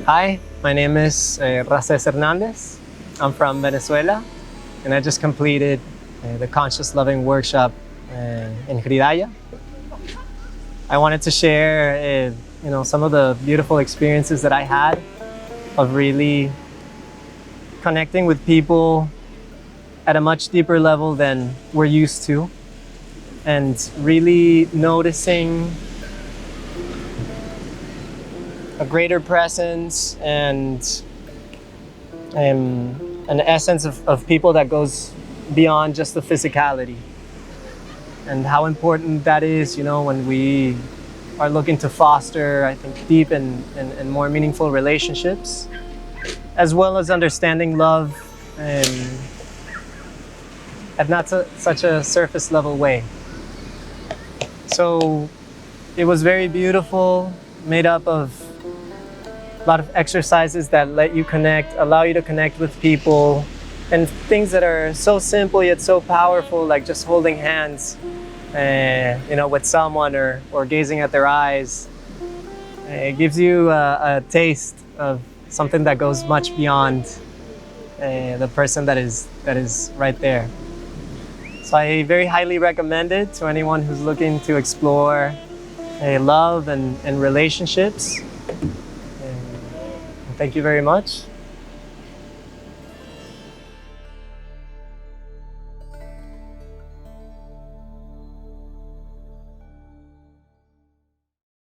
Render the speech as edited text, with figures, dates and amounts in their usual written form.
Hi, my name is Rhazes. I'm from Venezuela, and I just completed the Conscious Loving workshop in Hridaya. I wanted to share, some of the beautiful experiences that I had of really connecting with people at a much deeper level than we're used to, and really noticing a greater presence and an essence of people that goes beyond just the physicality, and how important that is, when we are looking to foster, I think, deep and more meaningful relationships, as well as understanding love at not such a surface level way. So it was very beautiful, made up of a lot of exercises that let you connect, allow you to connect with people, and things that are so simple yet so powerful, like just holding hands, with someone or gazing at their eyes. It gives you a taste of something that goes much beyond the person that is right there. So I very highly recommend it to anyone who's looking to explore love and relationships. Thank you very much.